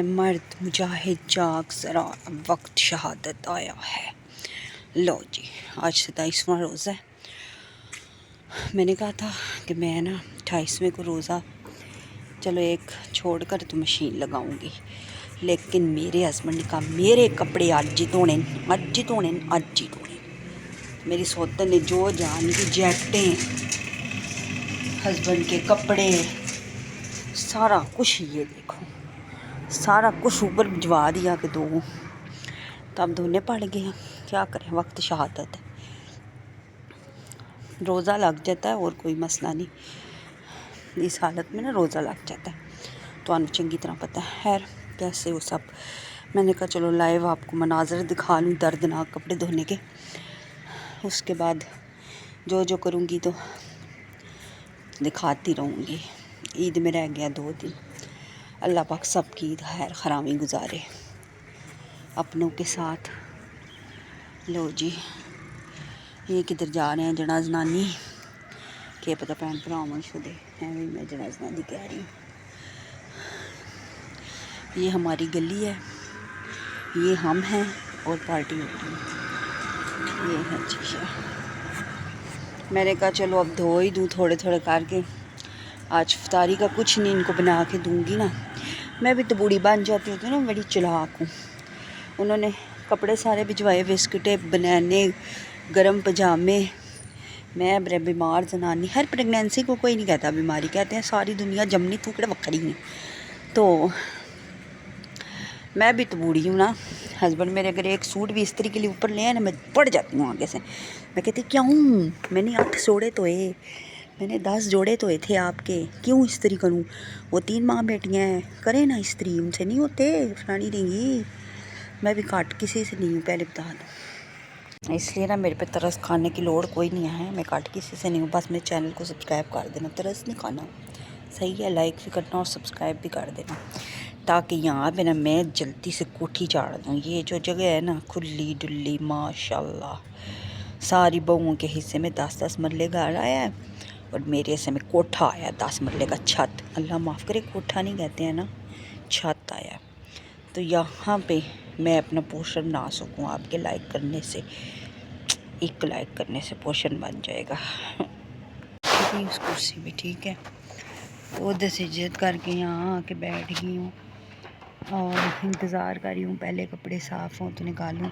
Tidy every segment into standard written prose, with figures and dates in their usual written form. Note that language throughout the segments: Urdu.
مرد مجاہد جاگ ذرا اب وقت شہادت آیا ہے۔ لو جی، آج 27واں روزہ ہے۔ میں نے کہا تھا کہ میں نا 28ویں کو روزہ چلو ایک چھوڑ کر تو مشین لگاؤں گی، لیکن میرے ہسبینڈ نے کہا میرے کپڑے اج ہی دھونے، اج ہی دھونے، اج ہی دھونے۔ میری سوتن نے جو جان کی جیکٹیں، ہسبینڈ کے کپڑے، سارا کچھ یہ دیکھو، سارا کچھ اوپر بھجوا دیا کہ دو، تو اب دھونے پڑ گئے ہیں۔ کیا کریں، وقت شہادت ہے، روزہ لگ جاتا ہے اور کوئی مسئلہ نہیں، اس حالت میں نا روزہ لگ جاتا ہے، تو انہیں چنگی طرح پتہ ہے۔ خیر کیسے وہ سب، میں نے کہا چلو لائیو آپ کو مناظر دکھا لوں دردناک کپڑے دھونے کے، اس کے بعد جو جو کروں گی تو دکھاتی رہوں گی۔ عید میں رہ گیا 2 دن، اللہ پاک سب کی عید خیر خرامی گزارے اپنوں کے ساتھ۔ لو جی، یہ کدھر جا رہے ہیں جنا زنانی، کہ پتہ بھین بھراواں شدے ہیں، میں جنا زنانی کہہ رہی ہوں۔ یہ ہماری گلی ہے، یہ ہم ہیں اور پارٹی ہوتی ہے، یہ ہے چیشہ۔ میں نے کہا چلو اب دھو ہی دوں تھوڑے تھوڑے کر کے، آج افطاری کا کچھ نہیں ان کو بنا کے دوں گی نا، میں بھی تو بوڑھی بن جاتی ہوتی ہوں نا، بڑی چلاک ہوں۔ انہوں نے کپڑے سارے بھجوائے، بسکٹیں، بنانے، گرم پجامے، میں بیمار زنانی، ہر پریگنینسی کو کوئی نہیں کہتا بیماری، کہتے ہیں ساری دنیا جمنی تھوکڑے وکھری ہیں، تو میں بھی تو بوڑھی ہوں نا۔ ہسبینڈ میرے اگر ایک سوٹ بھی استری کے لیے اوپر لے آئے نا، میں پڑ جاتی ہوں آگے سے، میں کہتی کیوں، میں نے 8 جوڑے دھوئے، میں نے 10 جوڑے دھوئے تھے آپ کے، کیوں استری کروں، وہ 3 ماں بیٹیاں ہیں، کریں نا استری، ان سے نہیں ہوتے، فلانی رہیں، میں بھی کٹ کسی سے نہیں ہوں، پہلے بتا دوں، اس لیے نا میرے پہ ترس کھانے کی لوڑ کوئی نہیں ہے، میں کٹ کسی سے نہیں ہوں، بس میرے چینل کو سبسکرائب کر دینا، ترس نہیں کھانا، صحیح ہے، لائک بھی کرنا اور سبسکرائب بھی کر دینا، تاکہ یہاں پہ نا میں جلدی سے کوٹھی چاڑ دوں۔ یہ جو جگہ ہے نا کھلی ڈلی ماشاءاللہ، ساری بہوؤں کے حصے میں 10-10 مرلے گھر آیا ہے، اور میرے حصے میں کوٹھا آیا 10 مرلے کا، چھت، اللہ معاف کرے کوٹھا نہیں کہتے ہیں نا، چھت آیا، تو یہاں پہ میں اپنا پورشن بنا سکوں، آپ کے لائک کرنے سے، ایک لائک کرنے سے پورشن بن جائے گا۔ اس کرسی بھی ٹھیک ہے، ادھر سے عزت کر کے یہاں آ کے بیٹھ گئی ہوں اور انتظار کر رہی ہوں پہلے کپڑے صاف ہوں تو نکالوں۔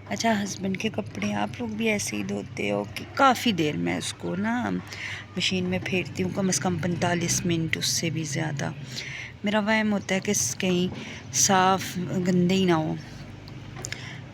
اچھا، ہسبینڈ کے کپڑے آپ لوگ بھی ایسے ہی دھوتے ہو کہ کافی دیر میں اس کو نا مشین میں پھیرتی ہوں، کم از کم 45 منٹ، اس سے بھی زیادہ، میرا وہم ہوتا ہے کہ کہیں صاف گندے ہی نہ ہو،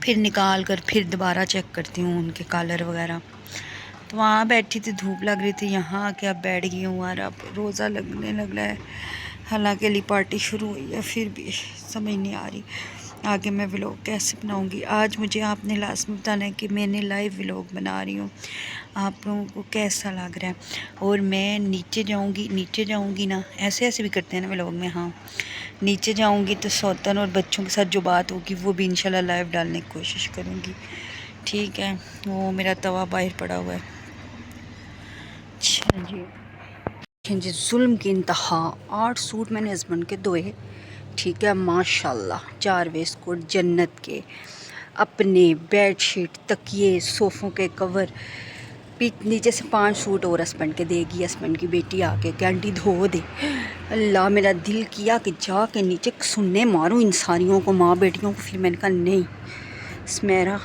پھر نکال کر پھر دوبارہ چیک کرتی ہوں ان کے کالر وغیرہ۔ تو وہاں بیٹھی تھی، دھوپ لگ رہی تھی، یہاں آ کے اب بیٹھ گئی ہوں، اور اب روزہ لگنے لگ رہا ہے، حالانکہ علی پارٹی شروع ہوئی ہے، پھر بھی سمجھ نہیں آ رہی آگے میں ولاگ کیسے بناؤں گی۔ آج مجھے آپ نے لازمی بتانا ہے کہ میں نے لائیو ولاگ بنا رہی ہوں، آپ لوگوں کو کیسا لگ رہا ہے، اور میں نیچے جاؤں گی نا، ایسے بھی کرتے ہیں نا ولاگ میں، ہاں نیچے جاؤں گی تو سوتن اور بچوں کے ساتھ جو بات ہوگی وہ بھی انشاءاللہ لائیو ڈالنے کی کوشش کروں گی، ٹھیک ہے۔ وہ میرا توا باہر پڑا ہوا ہے، اچھا جی، ظلم کی انتہا، 8 سوٹ میں نے ہسبینڈ کے دھوئے، ٹھیک ہے، ماشاءاللہ، 4 ویسٹ کوٹ جنت کے، اپنے بیڈ شیٹ، تکیے، صوفوں کے کور، نیچے سے 5 سوٹ اور ہسبینڈ کے دے گی ہسبینڈ کی بیٹی آ کے کہ آنٹی دھو دے، اللہ میرا دل کیا کہ جا کے نیچے سننے ماروں ان ساریوں کو، ماں بیٹیوں کو، پھر میں نے کہا نہیں سمیرا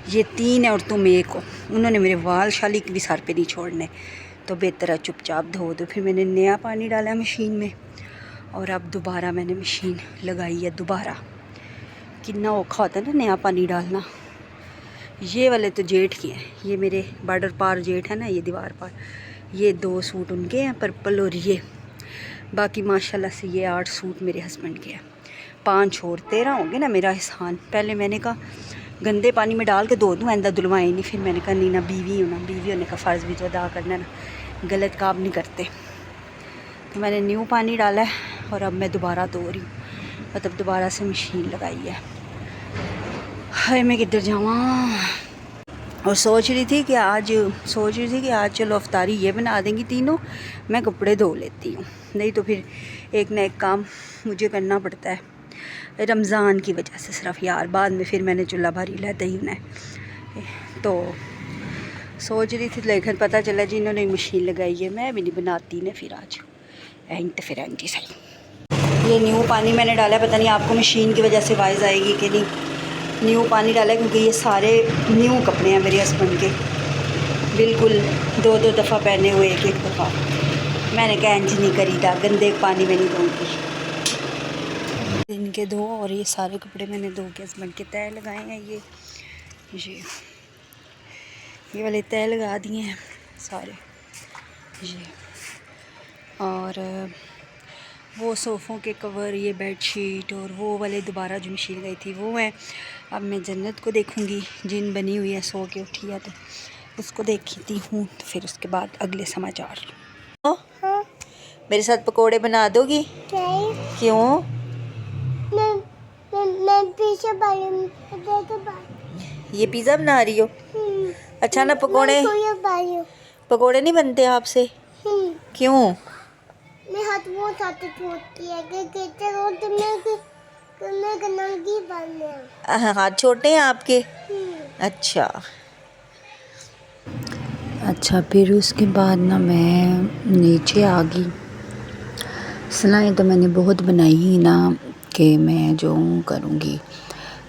یہ 3 ہے اور تم 1 ہو، انہوں نے میرے وال شالی بھی سر پہ نہیں چھوڑنے، تو بہتر ہے چپ چاپ دھو دو۔ پھر میں نے نیا پانی ڈالا مشین میں، اور اب دوبارہ میں نے مشین لگائی ہے دوبارہ، کتنا اوکھا ہوتا ہے نا نیا پانی ڈالنا۔ یہ والے تو جیٹھ کے ہیں، یہ میرے بارڈر پار جیٹھ ہے نا، یہ دیوار پار، یہ 2 سوٹ ان کے ہیں پرپل، اور یہ باقی ماشاءاللہ سے یہ 8 سوٹ میرے ہسبینڈ کے ہیں، 5 اور 13 ہوں گے نا میرا احسان۔ پہلے میں نے کہا گندے پانی میں ڈال کے دھو دوں، آئندہ دھلوائیں نہیں، پھر میں نے کہا نہیں نا، بیوی ہوں نا، بیوی ہونے کا فرض بھی تو ادا کرنا نا، غلط کام نہیں کرتے، تو میں نے نیو پانی ڈالا ہے، اور اب میں دوبارہ دھو رہی ہوں، مطلب دوبارہ سے مشین لگائی ہے۔ ہائے میں کدھر جاواں، اور سوچ رہی تھی کہ آج چلو افطاری یہ بنا دیں گی تینوں، میں کپڑے دھو لیتی ہوں، نہیں تو پھر ایک نہ ایک کام مجھے کرنا پڑتا ہے، رمضان کی وجہ سے صرف یار، بعد میں پھر میں نے چولہا بھاری لیتے ہی انہیں. تو سوچ رہی تھی لیکن پتہ چلا جی انہوں نے مشین لگائی ہے، میں بھی نہیں بناتی نا پھر آج انٹرفیرنٹ صحیح. یہ نیو پانی میں نے ڈالا ہے، پتہ نہیں آپ کو مشین کی وجہ سے وائز آئے گی کہ نہیں. نیو پانی ڈالا ہے کیونکہ یہ سارے نیو کپڑے ہیں میرے ہسبینڈ کے، بالکل 2 دفعہ پہنے ہوئے، ایک دفعہ. میں نے کہا انج نہیں کری تھا، گندے پانی میں نہیں دوں گی. ان کے دو اور یہ سارے کپڑے میں نے دھو کے ہسبینڈ کے تہہ لگائے ہیں. یہ والے تہہ لگا دیے ہیں سارے. اور وہ صوفوں کے کور، یہ بیڈ شیٹ اور وہ والے دوبارہ جو مشین گئی تھی وہ ہیں. اب میں جنت کو دیکھوں گی، جن بنی ہوئی ہے، سو کے اٹھی ہے تو اس کو دیکھتی ہوں. تو پھر اس کے بعد اگلے سماچار. میرے ساتھ پکوڑے بنا دو گی؟ کیوں؟ یہ پیزا بنا رہی ہو؟ اچھا نا پکوڑے نہیں بنتے آپ سے؟ کیوں؟ ہاتھ چھوٹے ہیں آپ کے؟ اچھا. پھر اس کے بعد نا میں نیچے آ گئی. سلائیں تو میں نے بہت بنائی ہی نا کہ میں جو کروں گی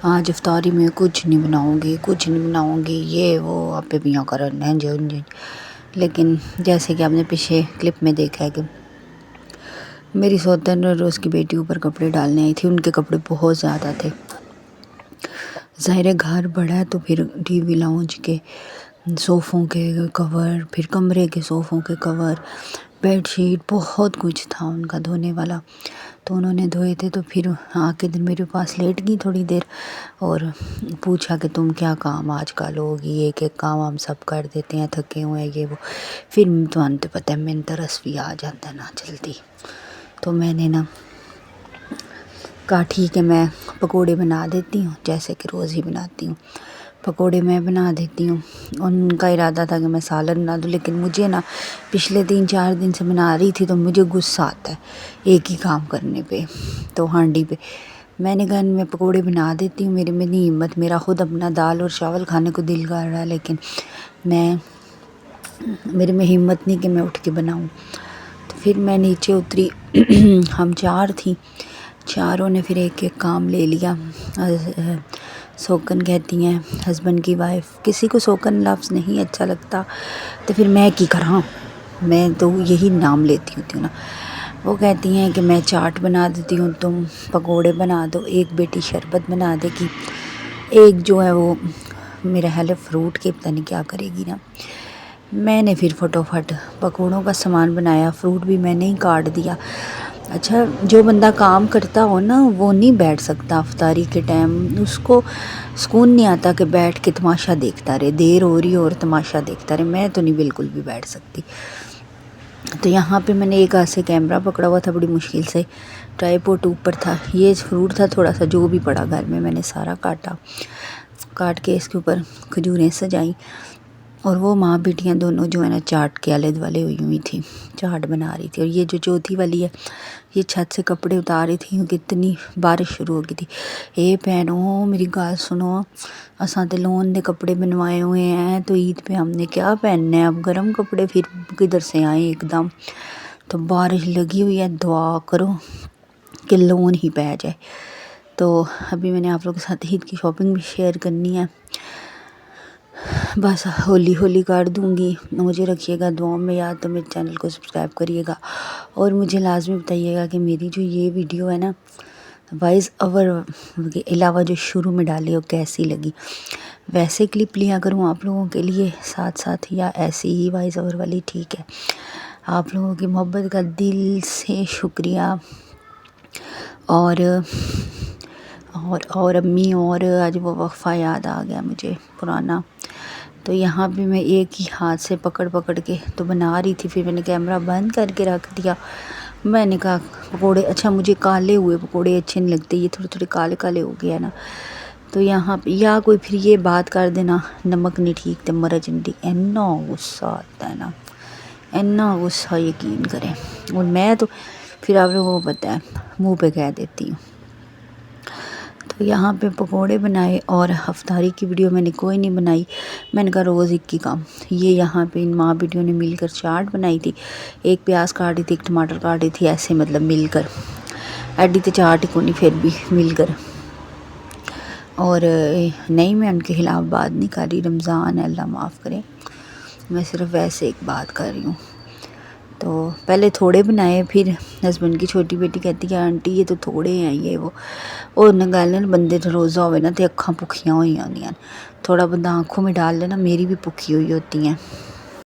آج افطاری میں کچھ نہیں بناؤں گی یہ وہ آپ پہ میاں کرنا ہے جو. لیکن جیسے کہ آپ نے پیچھے کلپ میں دیکھا ہے کہ میری سوتن اور اس کی بیٹی اوپر کپڑے ڈالنے آئی تھی، ان کے کپڑے بہت زیادہ تھے. ظاہر گھر بڑا ہے تو پھر ٹی وی لاؤنج کے صوفوں کے کور، پھر کمرے کے صوفوں کے کور، بیڈ شیٹ، بہت کچھ تھا ان کا دھونے والا. تو انہوں نے دھوئے تھے. تو پھر آ کے دن میرے پاس لیٹ گئی تھوڑی دیر اور پوچھا کہ تم کیا کام آج کل ہوگی، ایک کام ہم سب کر دیتے ہیں، تھکے ہوئے ہیں یہ وہ. پھر تو پتہ ہے میں ترس بھی آ جاتا ہے نا جلدی. تو میں نے نا کہا ٹھیک ہے میں پکوڑے بنا دیتی ہوں جیسے کہ روز ہی بناتی ہوں. پکوڑے میں بنا دیتی ہوں. ان کا ارادہ تھا کہ میں سالن بنا دوں، لیکن مجھے نا پچھلے 3-4 دن سے بنا رہی تھی تو مجھے غصہ آتا ہے ایک ہی کام کرنے پہ. تو ہانڈی پہ میں نے کہا میں پکوڑے بنا دیتی ہوں، میرے میں نہیں ہمت، میرا خود اپنا دال اور چاول کھانے کو دل کر رہا ہے لیکن میرے میں ہمت نہیں کہ میں اٹھ کے بناؤں. تو پھر میں نیچے اتری. ہم 4 تھیں، چاروں نے پھر ایک کام لے لیا. سوکن کہتی ہیں ہسبینڈ کی وائف، کسی کو سوکن لفظ نہیں اچھا لگتا تو پھر میں کی کراں، میں تو یہی نام لیتی ہوتی ہوں نا. وہ کہتی ہیں کہ میں چاٹ بنا دیتی ہوں، تم پکوڑے بنا دو. ایک بیٹی شربت بنا دے گی، ایک جو ہے وہ میرا ہیلپ فروٹ کے پتہ نہیں کیا کرے گی نا. میں نے پھر فٹافٹ پکوڑوں کا سامان بنایا، فروٹ بھی میں نے ہی کاٹ دیا. اچھا جو بندہ کام کرتا ہو نا وہ نہیں بیٹھ سکتا افطاری کے ٹائم، اس کو سکون نہیں آتا کہ بیٹھ کے تماشا دیکھتا رہے، دیر ہو رہی ہو اور تماشا دیکھتا رہے. میں تو نہیں بالکل بھی بیٹھ سکتی. تو یہاں پہ میں نے ایک ہاتھ سے کیمرہ پکڑا ہوا تھا، بڑی مشکل سے ٹرائی پوٹ اوپر تھا. یہ فروٹ تھا تھوڑا سا جو بھی پڑا گھر میں نے سارا کاٹ کے اس کے اوپر کھجوریں سجائیں. اور وہ ماں بیٹیاں دونوں جو ہے نا چاٹ کے آلے دوالے ہوئی تھی، چاٹ بنا رہی تھی. اور یہ جو چوتھی والی ہے یہ چھت سے کپڑے اتار رہی تھی کیونکہ اتنی بارش شروع ہو گئی تھی. اے بہنوں میری گال سنو، اساں تے لون دے کپڑے بنوائے ہوئے ہیں تو عید پہ ہم نے کیا پہننے ہیں، اب گرم کپڑے پھر کدھر سے آئیں ایک دم. تو بارش لگی ہوئی ہے، دعا کرو کہ لون ہی پہ جائے. تو ابھی میں نے آپ لوگوں کے ساتھ عید کی شاپنگ بھی شیئر کرنی ہے، بس ہولی کر دوں گی. مجھے رکھیے گا دعاؤں میں یاد، تو میرے چینل کو سبسکرائب کریے گا اور مجھے لازمی بتائیے گا کہ میری جو یہ ویڈیو ہے نا وائس اوور کے علاوہ جو شروع میں ڈالی ہو کیسی لگی. ویسے کلپ لیا کروں آپ لوگوں کے لیے ساتھ یا ایسی ہی وائس اوور والی، ٹھیک ہے. آپ لوگوں کی محبت کا دل سے شکریہ. اور امی اور آج وہ وقفہ یاد آ گیا مجھے پرانا. تو یہاں پہ میں ایک ہی ہاتھ سے پکڑ کے تو بنا رہی تھی. پھر میں نے کیمرہ بند کر کے رکھ دیا. میں نے کہا پکوڑے، اچھا مجھے کالے ہوئے پکوڑے اچھے نہیں لگتے، یہ تھوڑے کالے ہو گیا نا. تو یہاں پہ یا کوئی پھر یہ بات کر دینا نمک نہیں ٹھیک تو مرچ نہیں ٹھیک، اینا غصہ آتا ہے نا، اینا غصہ یقین کریں. اور میں تو پھر آپ لوگوں کو پتہ ہے منہ پہ کہہ دیتی ہوں. تو یہاں پہ پکوڑے بنائے اور افطاری کی ویڈیو میں نے کوئی نہیں بنائی، میں نے کہا روز ایک کی کام۔ یہ یہاں پہ ان ماں بیٹیوں نے مل کر چاٹ بنائی تھی، ایک پیاز کاٹی تھی، ایک ٹماٹر کاٹی تھی، ایسے مطلب مل کر ایڈی تو چاٹ ہی کونی پھر بھی مل کر۔ اور نہیں میں ان کے خلاف بات نہیں کر رہی، رمضان ہے اللہ معاف کرے، میں صرف ویسے ایک بات کر رہی ہوں۔ تو پہلے تھوڑے بنائے، پھر ہسبینڈ کی چھوٹی بیٹی کہتی کہ آنٹی یہ تو تھوڑے ہیں یہ وہ گل بندے تو روزہ ہوئے نا تو اکھاں پکھیاں ہوئی ہوندیاں، تھوڑا بندہ آنکھوں میں ڈال لینا، میری بھی پکھی ہوئی ہوتی ہیں۔